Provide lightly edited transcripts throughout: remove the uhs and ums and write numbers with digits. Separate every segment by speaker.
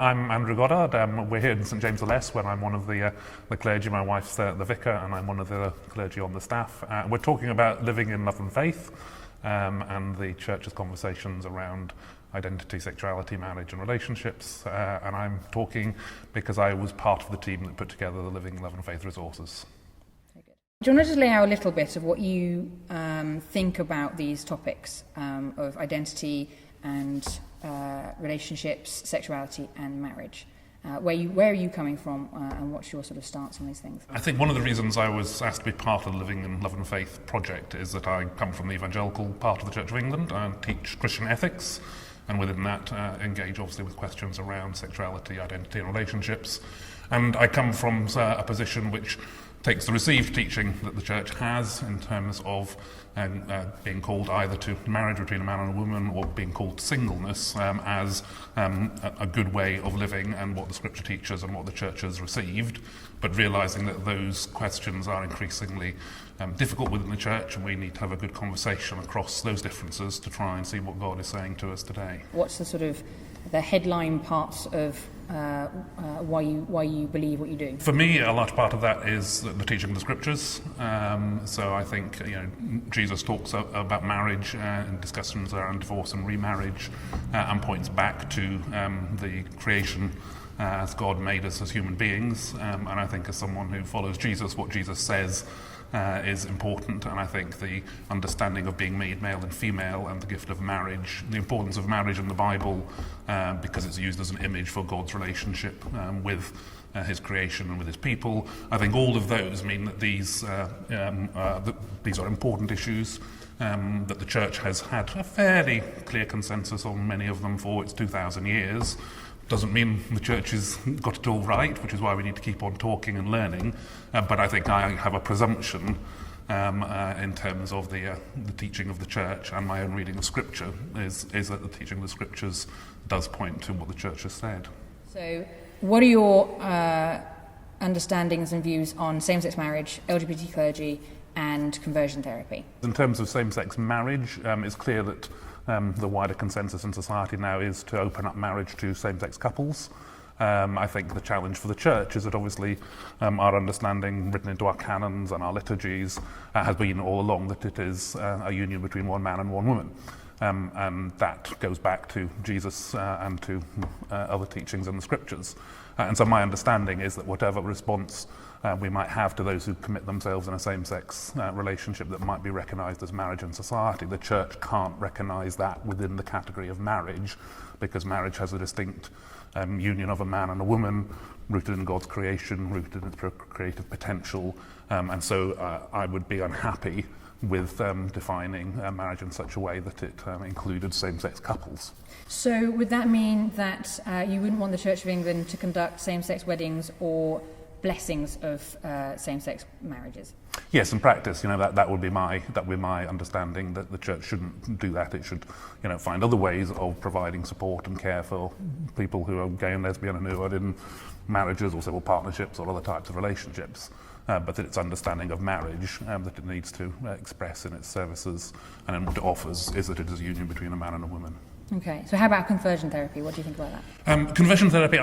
Speaker 1: I'm Andrew Goddard. We're here in St James the Less when I'm one of the clergy. My wife's the vicar and I'm one of the clergy on the staff. We're talking about living in love and faith and the Church's conversations around identity, sexuality, marriage and relationships. And I'm talking because I was part of the team that put together the Living in Love and Faith resources.
Speaker 2: Very good. Do you want to just lay out a little bit of what you think about these topics of identity and relationships, sexuality and marriage? Where are you coming from and what's your sort of stance on these things?
Speaker 1: I think one of the reasons I was asked to be part of the Living in Love and Faith project is that I come from the evangelical part of the Church of England and teach Christian ethics, and within that engage obviously with questions around sexuality, identity and relationships. And I come from a position which takes the received teaching that the Church has in terms of being called either to marriage between a man and a woman or being called to singleness as a good way of living and what the Scripture teaches and what the Church has received, but realising that those questions are increasingly difficult within the Church and we need to have a good conversation across those differences to try and see what God is saying to us today.
Speaker 2: What's the sort of the headline parts of why you believe what you do?
Speaker 1: For me, a large part of that is the teaching of the Scriptures. So I think Jesus talks about marriage and discussions around divorce and remarriage and points back to the creation as God made us as human beings. And I think as someone who follows Jesus, what Jesus says is important, and I think the understanding of being made male and female and the gift of marriage, the importance of marriage in the Bible because it's used as an image for God's relationship with his creation and with his people. I think all of those mean that these are important issues, that the Church has had a fairly clear consensus on many of them for its 2,000 years. Doesn't mean the Church has got it all right, which is why we need to keep on talking and learning. But I think I have a presumption in terms of the teaching of the Church and my own reading of Scripture is that the teaching of the Scriptures does point to what the Church has said.
Speaker 2: So what are your understandings and views on same-sex marriage, LGBT clergy and conversion therapy?
Speaker 1: In terms of same-sex marriage, it's clear that the wider consensus in society now is to open up marriage to same-sex couples. I think the challenge for the Church is that obviously our understanding written into our canons and our liturgies has been all along that it is a union between one man and one woman. And that goes back to Jesus and to other teachings in the Scriptures. And so my understanding is that whatever response we might have to those who commit themselves in a same-sex relationship that might be recognised as marriage in society, the Church can't recognise that within the category of marriage, because marriage has a distinct union of a man and a woman, rooted in God's creation, rooted in its creative potential, and so I would be unhappy with defining marriage in such a way that it included same-sex couples.
Speaker 2: So would that mean that you wouldn't want the Church of England to conduct same-sex weddings or blessings of same-sex marriages?
Speaker 1: Yes, in practice, that would be my understanding, that the Church shouldn't do that. It should, find other ways of providing support and care for people who are gay and lesbian and who are in marriages or civil partnerships or other types of relationships. But that its understanding of marriage that it needs to express in its services and in what it offers is that it is a union between a man and a woman.
Speaker 2: Okay, so how about conversion therapy? What do you think about that?
Speaker 1: Conversion therapy,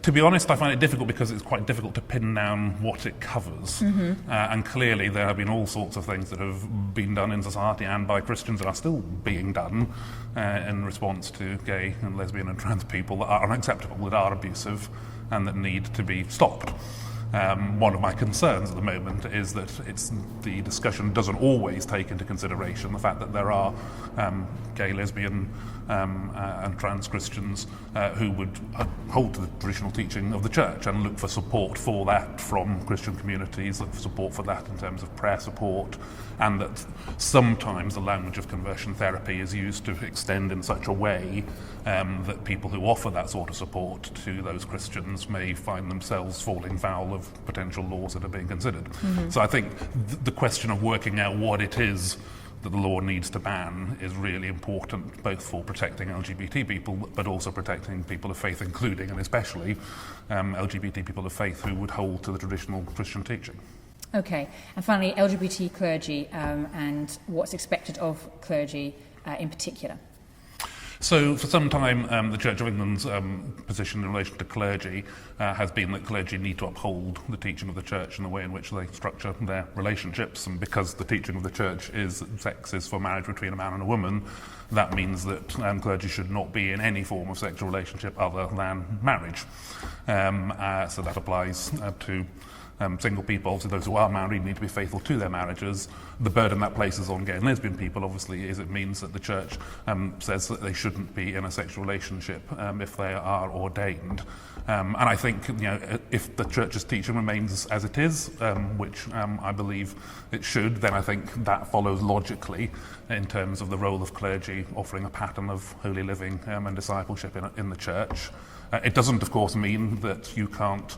Speaker 1: to be honest, I find it difficult because it's quite difficult to pin down what it covers. Mm-hmm. And clearly there have been all sorts of things that have been done in society and by Christians that are still being done in response to gay and lesbian and trans people that are unacceptable, that are abusive and that need to be stopped. One of my concerns at the moment is that the discussion doesn't always take into consideration the fact that there are gay, lesbian and trans Christians who would hold to the traditional teaching of the Church and look for support for that from Christian communities, look for support for that in terms of prayer support, and that sometimes the language of conversion therapy is used to extend in such a way that people who offer that sort of support to those Christians may find themselves falling foul of potential laws that are being considered. Mm-hmm. So I think the question of working out what it is that the law needs to ban is really important, both for protecting LGBT people, but also protecting people of faith, including and especially LGBT people of faith who would hold to the traditional Christian teaching.
Speaker 2: Okay, and finally, LGBT clergy and what's expected of clergy in particular.
Speaker 1: So for some time, the Church of England's position in relation to clergy has been that clergy need to uphold the teaching of the Church and the way in which they structure their relationships. And because the teaching of the Church is that sex is for marriage between a man and a woman, that means that clergy should not be in any form of sexual relationship other than marriage. So that applies to single people. Obviously those who are married need to be faithful to their marriages. The burden that places on gay and lesbian people obviously is it means that the Church says that they shouldn't be in a sexual relationship if they are ordained. And I think, if the Church's teaching remains as it is, which I believe it should, then I think that follows logically in terms of the role of clergy offering a pattern of holy living and discipleship in the Church. It doesn't, of course, mean that you can't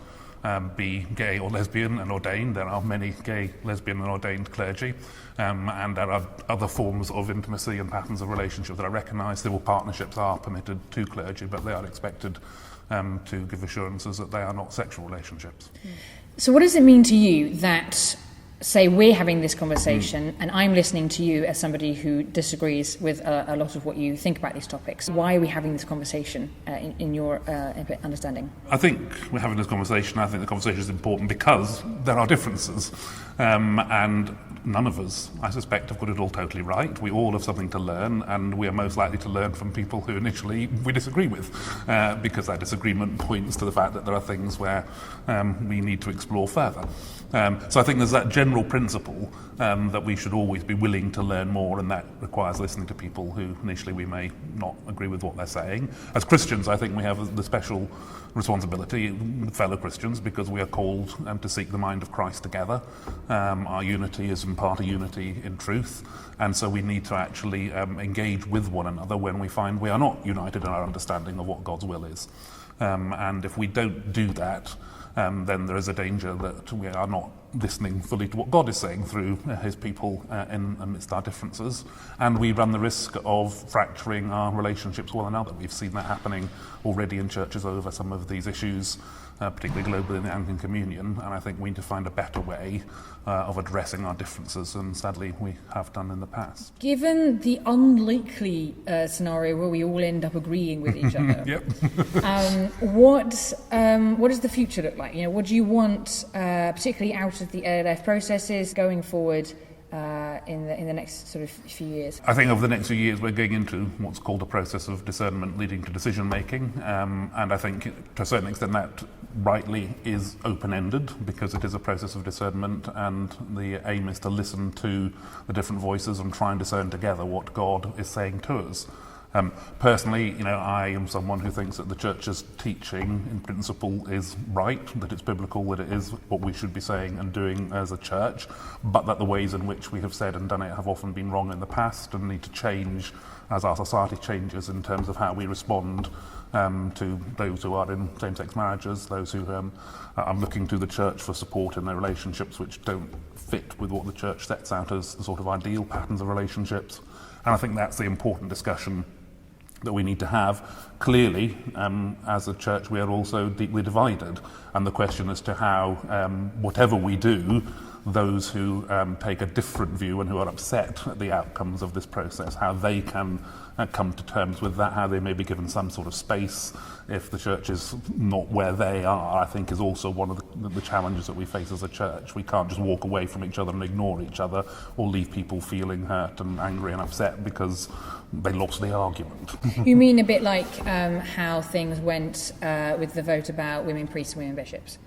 Speaker 1: be gay or lesbian and ordained. There are many gay, lesbian and ordained clergy, and there are other forms of intimacy and patterns of relationship that are recognised. Civil partnerships are permitted to clergy, but they are expected to give assurances that they are not sexual relationships.
Speaker 2: So what does it mean to you that, say, we're having this conversation and I'm listening to you as somebody who disagrees with a lot of what you think about these topics? Why are we having this conversation in your understanding?
Speaker 1: I think we're having this conversation. I think the conversation is important because there are differences. And none of us, I suspect, have got it all totally right. We all have something to learn, and we are most likely to learn from people who initially we disagree with, because that disagreement points to the fact that there are things where we need to explore further. So I think there's that general principle that we should always be willing to learn more, and that requires listening to people who initially we may not agree with what they're saying. As Christians, I think we have the special responsibility with fellow Christians because we are called to seek the mind of Christ together. Our unity is in part a unity in truth, and so we need to actually engage with one another when we find we are not united in our understanding of what God's will is. And if we don't do that, then there is a danger that we are not listening fully to what God is saying through his people amidst our differences, and we run the risk of fracturing our relationships with one another. We've seen that happening already in churches over some of these issues, particularly globally in the Anglican Communion, and I think we need to find a better way of addressing our differences, and sadly we have done in the past.
Speaker 2: Given the unlikely scenario where we all end up agreeing with each other, what does the future look like? What do you want, particularly out of the LLF processes going forward in the next sort of few years?
Speaker 1: I think over the next few years we're going into what's called a process of discernment leading to decision making, and I think to a certain extent that rightly is open-ended because it is a process of discernment, and the aim is to listen to the different voices and try and discern together what God is saying to us. Personally, I am someone who thinks that the Church's teaching in principle is right, that it's biblical, that it is what we should be saying and doing as a church, but that the ways in which we have said and done it have often been wrong in the past and need to change as our society changes in terms of how we respond to those who are in same-sex marriages, those who are looking to the Church for support in their relationships which don't fit with what the Church sets out as the sort of ideal patterns of relationships. And I think that's the important discussion that we need to have. Clearly, as a church, we are also deeply divided, and the question as to how, whatever we do, those who take a different view and who are upset at the outcomes of this process, how they can come to terms with that, how they may be given some sort of space if the church is not where they are, I think is also one of the challenges that we face as a church. We can't just walk away from each other and ignore each other or leave people feeling hurt and angry and upset because they lost the argument.
Speaker 2: You mean a bit like how things went with the vote about women priests and women bishops?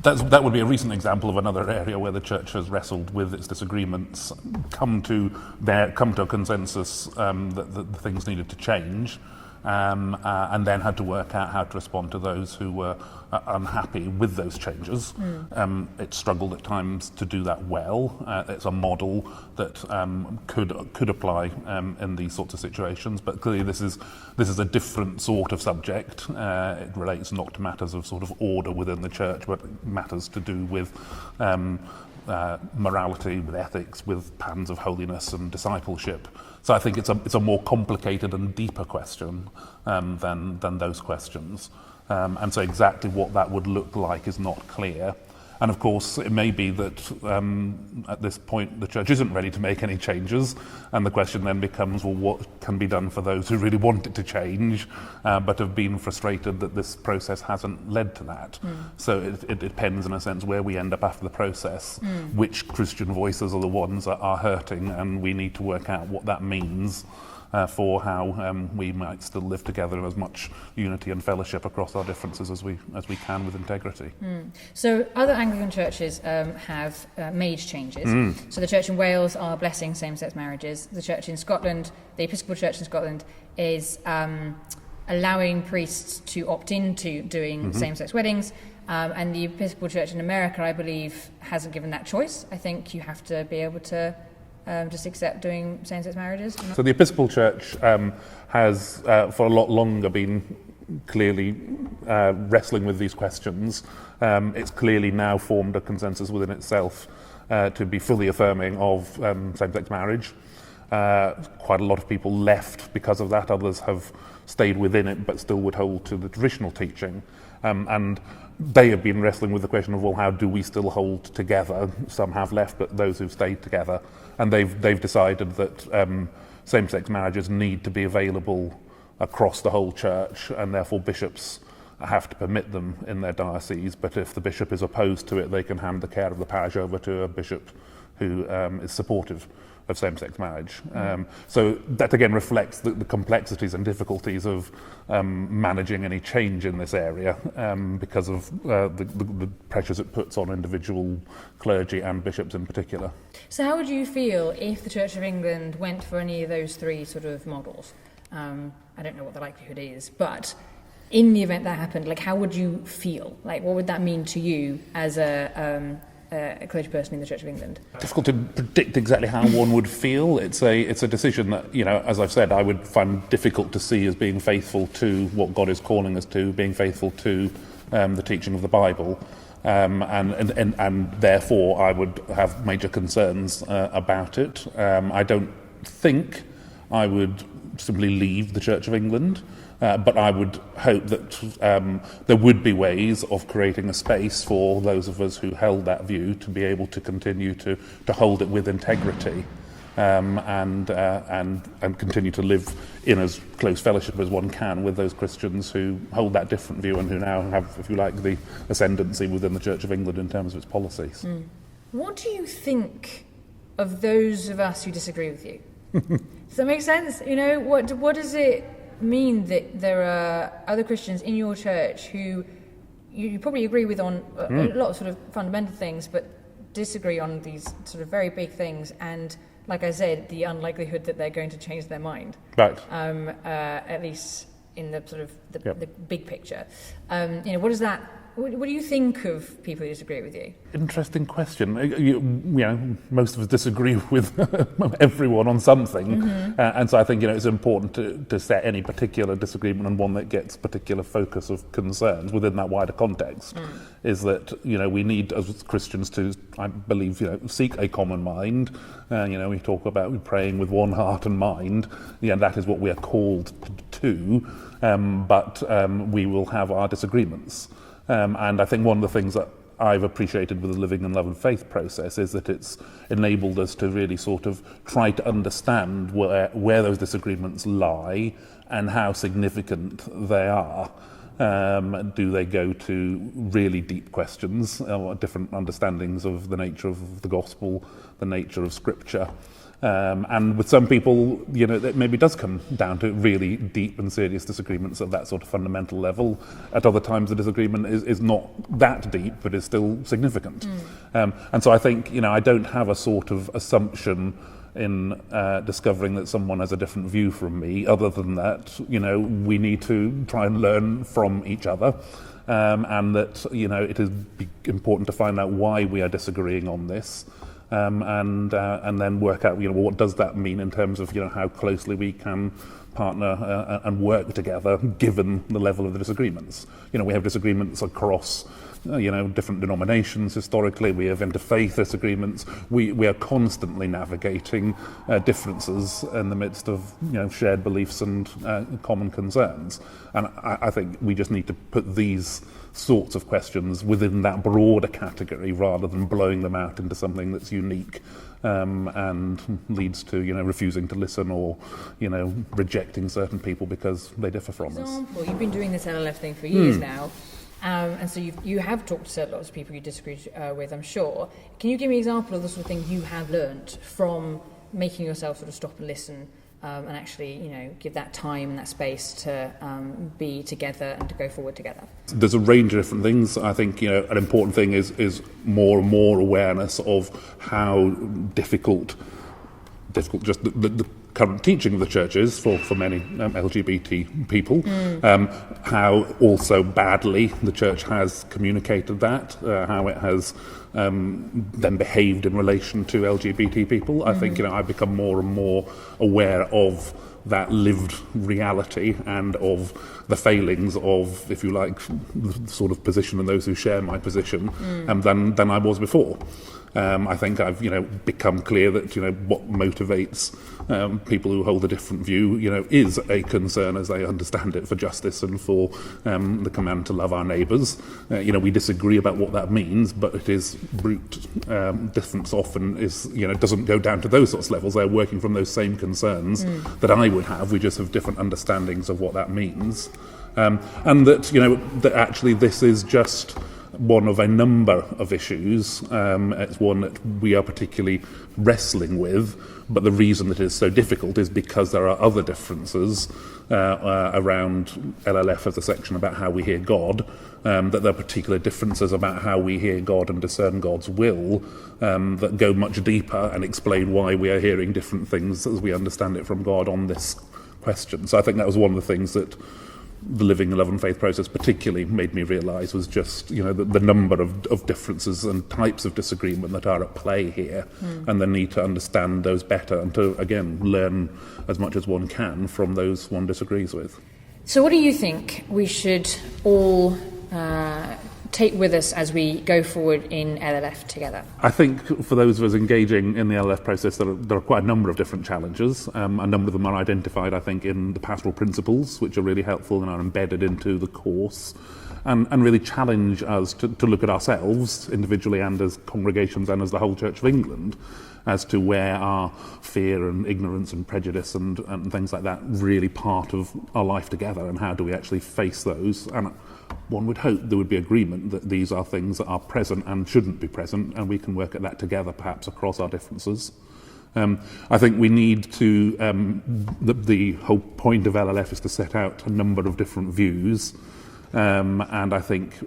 Speaker 1: That would be a recent example of another area where the church has wrestled with its disagreements, come to a consensus that the things needed to change, and then had to work out how to respond to those who were unhappy with those changes. It struggled at times to do that well. It's a model that could apply in these sorts of situations, but clearly this is a different sort of subject. It relates not to matters of sort of order within the church, but matters to do with morality, with ethics, with patterns of holiness and discipleship. So I think it's a more complicated and deeper question than those questions. And so exactly what that would look like is not clear. And of course, it may be that at this point the church isn't ready to make any changes, and the question then becomes, well, what can be done for those who really want it to change, but have been frustrated that this process hasn't led to that. So it depends, in a sense, where we end up after the process, which Christian voices are the ones that are hurting, and we need to work out what that means for how we might still live together in as much unity and fellowship across our differences as we can with integrity.
Speaker 2: So other Anglican churches have made changes. So the Church in Wales are blessing same-sex marriages. The Church in Scotland, the Episcopal Church in Scotland, is allowing priests to opt into doing same-sex weddings. And the Episcopal Church in America, I believe, hasn't given that choice. I think you have to be able to just accept doing same-sex marriages.
Speaker 1: So the Episcopal Church has for a lot longer been clearly wrestling with these questions. It's clearly now formed a consensus within itself to be fully affirming of same-sex marriage. Quite a lot of people left because of that. Others have stayed within it but still would hold to the traditional teaching. And they have been wrestling with the question of, well, how do we still hold together? Some have left, but those who've stayed together. And they've decided that same-sex marriages need to be available across the whole church, and therefore bishops have to permit them in their diocese. But if the bishop is opposed to it, they can hand the care of the parish over to a bishop who is supportive of same-sex marriage. So that again reflects the complexities and difficulties of managing any change in this area because of the pressures it puts on individual clergy and bishops in particular.
Speaker 2: So how would you feel if the Church of England went for any of those three sort of models? I don't know what the likelihood is, but in the event that happened, like, how would you feel? Like, what would that mean to you as a clergy person in the Church of England?
Speaker 1: Difficult to predict exactly how one would feel. It's a decision that, you know, as I've said, I would find difficult to see as being faithful to what God is calling us to, being faithful to the teaching of the Bible, and therefore I would have major concerns about it. I don't think I would simply leave the Church of England. But I would hope that there would be ways of creating a space for those of us who held that view to be able to continue to hold it with integrity and continue to live in as close fellowship as one can with those Christians who hold that different view and who now have, if you like, the ascendancy within the Church of England in terms of its policies.
Speaker 2: What do you think of those of us who disagree with you? Does that make sense? You know, what does it mean that there are other Christians in your church who you probably agree with on a lot of sort of fundamental things, but disagree on these sort of very big things, and like I said, the unlikelihood that they're going to change their mind,
Speaker 1: right?
Speaker 2: At least in the sort of the big picture. You know, what do you think of people who disagree with you?
Speaker 1: Interesting question. You know, most of us disagree with everyone on something, and so I think, you know, it's important to set any particular disagreement on one that gets particular focus of concerns within that wider context. Is that, you know, we need as Christians to, I believe, you know, seek a common mind. You know, we talk about praying with one heart and mind. Yeah, that is what we are called to. But we will have our disagreements. And I think one of the things that I've appreciated with the Living in Love and Faith process is that it's enabled us to really sort of try to understand where those disagreements lie and how significant they are. Do they go to really deep questions, different understandings of the nature of the gospel, the nature of Scripture? And with some people, you know, it maybe does come down to really deep and serious disagreements at that sort of fundamental level. At other times, the disagreement is not that deep, but is still significant. And so I think, you know, I don't have a sort of assumption in discovering that someone has a different view from me, other than that, you know, we need to try and learn from each other. And that, you know, it is important to find out why we are disagreeing on this. And then work out, you know, what does that mean in terms of, you know, how closely we can partner and work together given the level of the disagreements. You know, we have disagreements across, you know, different denominations historically. We have interfaith disagreements. We are constantly navigating differences in the midst of, you know, shared beliefs and common concerns. And I think we just need to put these sorts of questions within that broader category rather than blowing them out into something that's unique and leads to, refusing to listen or, rejecting certain people because they differ from us.
Speaker 2: Example, you've been doing this LLF thing for years now, and so you have talked to lots of people you disagree with, I'm sure. Can you give me an example of the sort of thing you have learnt from making yourself sort of stop and listen and actually, give that time and that space to be together and to go forward together?
Speaker 1: There's a range of different things. I think, an important thing is more and more awareness of how difficult just the current teaching of the church is for many LGBT people, how also badly the church has communicated that, how it has then behaved in relation to LGBT people. I think, I've become more and more aware of that lived reality and of the failings of, if you like, the sort of position and those who share my position than I was before. I think I've, become clear that, what motivates people who hold a different view, is a concern as they understand it for justice and for the command to love our neighbours. We disagree about what that means, but it is root difference often is, doesn't go down to those sorts of levels. They're working from those same concerns that I would have. We just have different understandings of what that means. And that, that actually this is just one of a number of issues. It's one that we are particularly wrestling with, but the reason that it is so difficult is because there are other differences around LLF as a section about how we hear God, that there are particular differences about how we hear God and discern God's will that go much deeper and explain why we are hearing different things as we understand it from God on this question. So I think that was one of the things that the Living in Love and Faith process particularly made me realise was just, the number of differences and types of disagreement that are at play here, and the need to understand those better and to, again, learn as much as one can from those one disagrees with.
Speaker 2: So what do you think we should all take with us as we go forward in LLF together?
Speaker 1: I think for those of us engaging in the LLF process, there are quite a number of different challenges. A number of them are identified, I think, in the pastoral principles, which are really helpful and are embedded into the course, and really challenge us to look at ourselves individually and as congregations and as the whole Church of England as to where our fear and ignorance and prejudice and things like that really part of our life together, and how do we actually face those. And one would hope there would be agreement that these are things that are present and shouldn't be present, and we can work at that together, perhaps across our differences. I think we need to, the whole point of LLF is to set out a number of different views, and I think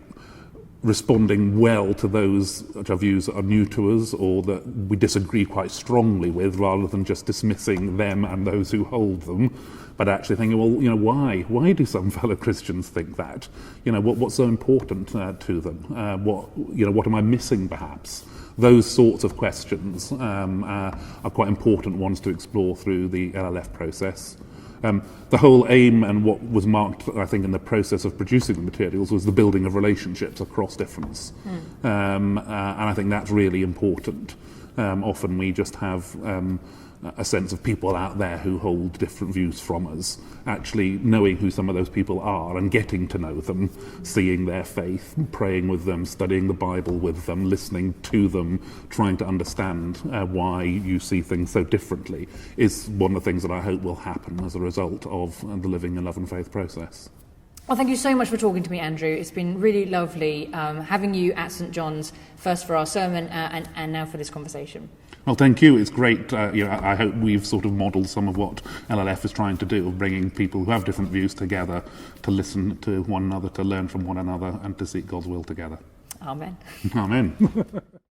Speaker 1: responding well to those which are views that are new to us or that we disagree quite strongly with, rather than just dismissing them and those who hold them, but actually thinking, well, why do some fellow Christians think that? What's so important to them? What am I missing, perhaps? Those sorts of questions are quite important ones to explore through the LLF process. The whole aim and what was marked, I think, in the process of producing the materials was the building of relationships across difference. And I think that's really important. Often we just have a sense of people out there who hold different views from us. Actually knowing who some of those people are and getting to know them, seeing their faith, praying with them, studying the Bible with them, listening to them, trying to understand why you see things so differently is one of the things that I hope will happen as a result of the Living in Love and Faith process.
Speaker 2: Well, thank you so much for talking to me, Andrew. It's been really lovely having you at St John's, first for our sermon and now for this conversation.
Speaker 1: Well, thank you. It's great. I hope we've sort of modelled some of what LLF is trying to do, of bringing people who have different views together to listen to one another, to learn from one another, and to seek God's will together.
Speaker 2: Amen.
Speaker 1: Amen.